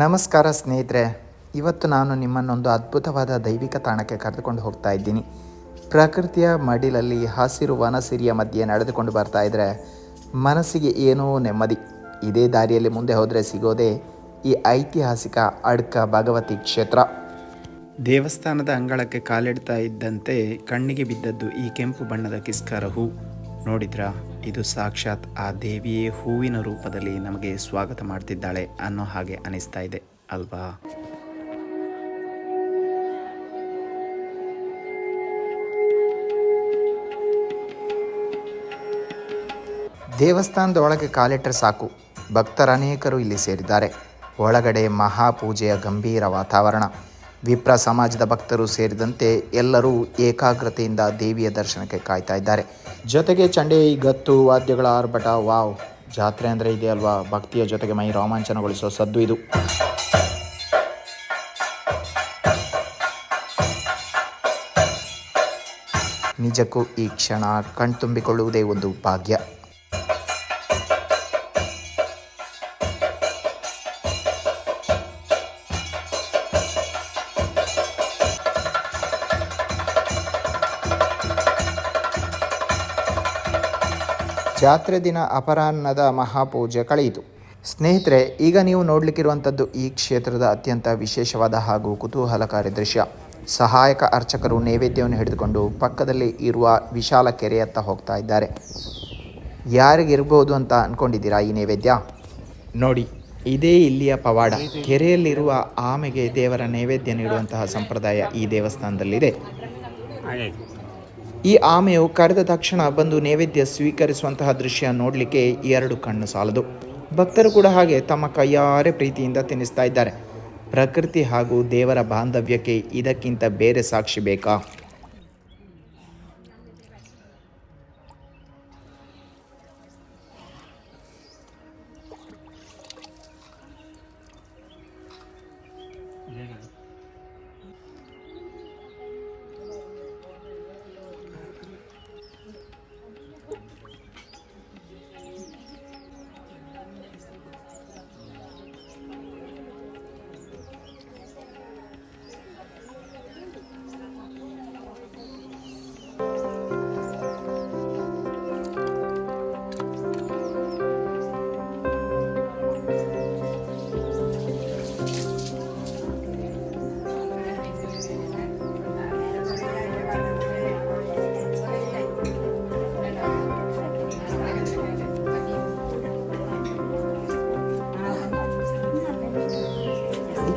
ನಮಸ್ಕಾರ ಸ್ನೇಹಿತರೆ, ಇವತ್ತು ನಾನು ನಿಮ್ಮನ್ನೊಂದು ಅದ್ಭುತವಾದ ದೈವಿಕ ತಾಣಕ್ಕೆ ಕರೆದುಕೊಂಡು ಹೋಗ್ತಾ ಇದ್ದೀನಿ. ಪ್ರಕೃತಿಯ ಮಡಿಲಲ್ಲಿ ಹಸಿರು ವನಸಿರಿಯ ಮಧ್ಯೆ ನಡೆದುಕೊಂಡು ಬರ್ತಾ ಇದ್ದರೆ ಮನಸ್ಸಿಗೆ ಏನೋ ನೆಮ್ಮದಿ. ಇದೇ ದಾರಿಯಲ್ಲಿ ಮುಂದೆ ಹೋದರೆ ಸಿಗೋದೇ ಈ ಐತಿಹಾಸಿಕ ಅಡ್ಕ ಭಗವತಿ ಕ್ಷೇತ್ರ. ದೇವಸ್ಥಾನದ ಅಂಗಳಕ್ಕೆ ಕಾಲಿಡ್ತಾ ಇದ್ದಂತೆ ಕಣ್ಣಿಗೆ ಬಿದ್ದದ್ದು ಈ ಕೆಂಪು ಬಣ್ಣದ ಕಿಸ್ಕಾರ ಹೂ. ನೋಡಿದ್ರಾ, ಇದು ಸಾಕ್ಷಾತ್ ಆ ದೇವಿಯೇ ಹೂವಿನ ರೂಪದಲ್ಲಿ ನಮಗೆ ಸ್ವಾಗತ ಮಾಡ್ತಿದ್ದಾಳೆ ಅನ್ನೋ ಹಾಗೆ ಅನಿಸ್ತಾ ಇದೆ ಅಲ್ವಾ? ದೇವಸ್ಥಾನದ ಒಳಗೆ ಕಾಲಿಟ್ಟರೆ ಸಾಕು, ಭಕ್ತರನೇಕರು ಇಲ್ಲಿ ಸೇರಿದ್ದಾರೆ. ಒಳಗಡೆ ಮಹಾಪೂಜೆಯ ಗಂಭೀರ ವಾತಾವರಣ. ವಿಪ್ರ ಸಮಾಜದ ಭಕ್ತರು ಸೇರಿದಂತೆ ಎಲ್ಲರೂ ಏಕಾಗ್ರತೆಯಿಂದ ದೇವಿಯ ದರ್ಶನಕ್ಕೆ ಕಾಯ್ತಾ ಇದ್ದಾರೆ. ಜೊತೆಗೆ ಚಂಡೆ, ಗತ್ತು, ವಾದ್ಯಗಳ ಆರ್ಭಟ. ವಾವ್, ಜಾತ್ರೆ ಅಂದರೆ ಇದೆ ಅಲ್ವಾ? ಭಕ್ತಿಯ ಜೊತೆಗೆ ಮೈ ರೋಮಾಂಚನಗೊಳಿಸೋ ಸದ್ದು ಇದು. ನಿಜಕ್ಕೂ ಈ ಕ್ಷಣ ಕಣ್ತುಂಬಿಕೊಳ್ಳುವುದೇ ಒಂದು ಭಾಗ್ಯ. ಜಾತ್ರೆ ದಿನ ಅಪರಾಹ್ನದ ಮಹಾಪೂಜೆ ಕಳೆಯಿತು. ಸ್ನೇಹಿತರೆ, ಈಗ ನೀವು ನೋಡಲಿಕ್ಕಿರುವಂಥದ್ದು ಈ ಕ್ಷೇತ್ರದ ಅತ್ಯಂತ ವಿಶೇಷವಾದ ಹಾಗೂ ಕುತೂಹಲಕಾರಿ ದೃಶ್ಯ. ಸಹಾಯಕ ಅರ್ಚಕರು ನೈವೇದ್ಯವನ್ನು ಹಿಡಿದುಕೊಂಡು ಪಕ್ಕದಲ್ಲಿ ಇರುವ ವಿಶಾಲ ಕೆರೆಯತ್ತ ಹೋಗ್ತಾ ಇದ್ದಾರೆ. ಯಾರಿಗಿರ್ಬೋದು ಅಂತ ಅಂದ್ಕೊಂಡಿದ್ದೀರಾ ಈ ನೈವೇದ್ಯ? ನೋಡಿ, ಇದೇ ಇಲ್ಲಿಯ ಪವಾಡ. ಕೆರೆಯಲ್ಲಿರುವ ಆಮೆಗೆ ದೇವರ ನೈವೇದ್ಯ ನೀಡುವಂತಹ ಸಂಪ್ರದಾಯ ಈ ದೇವಸ್ಥಾನದಲ್ಲಿದೆ. ಈ ಆಮೆಯು ಕರೆದ ತಕ್ಷಣ ಬಂದು ನೈವೇದ್ಯ ಸ್ವೀಕರಿಸುವಂತಹ ದೃಶ್ಯ ನೋಡಲಿಕ್ಕೆ ಎರಡು ಕಣ್ಣು ಸಾಲದು. ಭಕ್ತರು ಕೂಡ ಹಾಗೆ ತಮ್ಮ ಕೈಯಾರೆ ಪ್ರೀತಿಯಿಂದ ತಿನ್ನಿಸ್ತಾ ಇದ್ದಾರೆ. ಪ್ರಕೃತಿ ಹಾಗೂ ದೇವರ ಬಾಂಧವ್ಯಕ್ಕೆ ಇದಕ್ಕಿಂತ ಬೇರೆ ಸಾಕ್ಷಿ ಬೇಕಾ?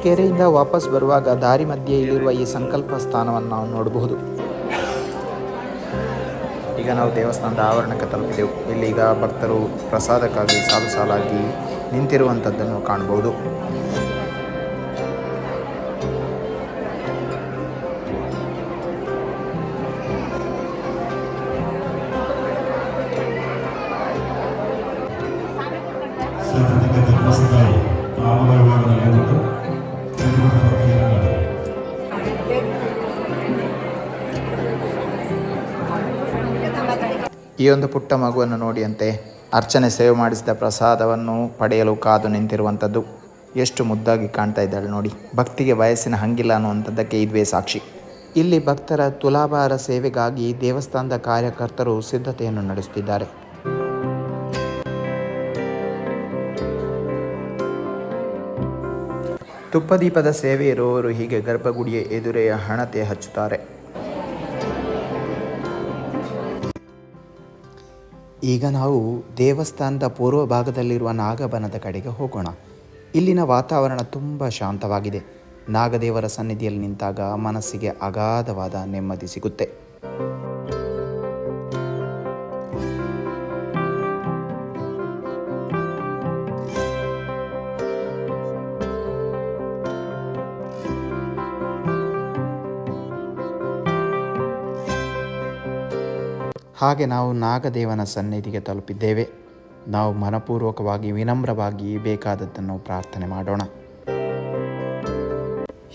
ಕೆರೆಯಿಂದ ವಾಪಸ್ ಬರುವಾಗ ದಾರಿ ಮಧ್ಯೆ ಇಲ್ಲಿರುವ ಈ ಸಂಕಲ್ಪ ಸ್ಥಾನವನ್ನು ನಾವು ನೋಡಬಹುದು. ಈಗ ನಾವು ದೇವಸ್ಥಾನದ ಆವರಣಕ್ಕೆ ತಲುಪಿದೆವು. ಇಲ್ಲಿಗ ಭಕ್ತರು ಪ್ರಸಾದಕ್ಕಾಗಿ ಸಾಲು ಸಾಲಾಗಿ ನಿಂತಿರುವಂಥದ್ದನ್ನು ಕಾಣಬಹುದು. ಈ ಒಂದು ಪುಟ್ಟ ಮಗುವನ್ನು ನೋಡಿ ಅಂತೆ ಅರ್ಚನೆ ಸೇವೆ ಮಾಡಿಸಿದ ಪ್ರಸಾದವನ್ನು ಪಡೆಯಲು ಕಾದು ನಿಂತಿರುವಂಥದ್ದು. ಎಷ್ಟು ಮುದ್ದಾಗಿ ಕಾಣ್ತಾ ಇದ್ದಾಳೆ ನೋಡಿ. ಭಕ್ತಿಗೆ ವಯಸ್ಸಿನ ಹಂಗಿಲ್ಲ ಅನ್ನುವಂಥದ್ದಕ್ಕೆ ಇದುವೇ ಸಾಕ್ಷಿ. ಇಲ್ಲಿ ಭಕ್ತರ ತುಲಾಭಾರ ಸೇವೆಗಾಗಿ ದೇವಸ್ಥಾನದ ಕಾರ್ಯಕರ್ತರು ಸಿದ್ಧತೆಯನ್ನು ನಡೆಸುತ್ತಿದ್ದಾರೆ. ತುಪ್ಪದೀಪದ ಸೇವೆ ಇರುವವರು ಹೀಗೆ ಗರ್ಭಗುಡಿಯ ಎದುರೆಯ ಹಣತೆ ಹಚ್ಚುತ್ತಾರೆ. ಈಗ ನಾವು ದೇವಸ್ಥಾನದ ಪೂರ್ವ ಭಾಗದಲ್ಲಿರುವ ನಾಗಬನದ ಕಡೆಗೆ ಹೋಗೋಣ. ಇಲ್ಲಿನ ವಾತಾವರಣ ತುಂಬ ಶಾಂತವಾಗಿದೆ. ನಾಗದೇವರ ಸನ್ನಿಧಿಯಲ್ಲಿ ನಿಂತಾಗ ಮನಸ್ಸಿಗೆ ಅಗಾಧವಾದ ನೆಮ್ಮದಿ ಸಿಗುತ್ತೆ. ಹಾಗೆ ನಾವು ನಾಗದೇವನ ಸನ್ನಿಧಿಗೆ ತಲುಪಿದ್ದೇವೆ. ನಾವು ಮನಪೂರ್ವಕವಾಗಿ ವಿನಮ್ರವಾಗಿ ಬೇಕಾದದ್ದನ್ನು ಪ್ರಾರ್ಥನೆ ಮಾಡೋಣ.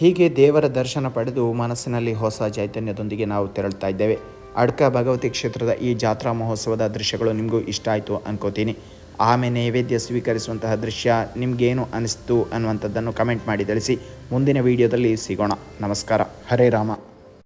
ಹೀಗೆ ದೇವರ ದರ್ಶನ ಪಡೆದು ಮನಸ್ಸಿನಲ್ಲಿ ಹೊಸ ಚೈತನ್ಯದೊಂದಿಗೆ ನಾವು ತೆರಳುತ್ತಾ ಇದ್ದೇವೆ. ಅಡ್ಕ ಭಗವತಿ ಕ್ಷೇತ್ರದ ಈ ಜಾತ್ರಾ ಮಹೋತ್ಸವದ ದೃಶ್ಯಗಳು ನಿಮಗೂ ಇಷ್ಟ ಆಯಿತು ಅನ್ಕೋತೀನಿ. ಆಮೇಲೆ ನೈವೇದ್ಯ ಸ್ವೀಕರಿಸುವಂತಹ ದೃಶ್ಯ ನಿಮಗೇನು ಅನಿಸ್ತು ಅನ್ನುವಂಥದ್ದನ್ನು ಕಮೆಂಟ್ ಮಾಡಿ ತಿಳಿಸಿ. ಮುಂದಿನ ವಿಡಿಯೋದಲ್ಲಿ ಸಿಗೋಣ. ನಮಸ್ಕಾರ. ಹರೇ ರಾಮ.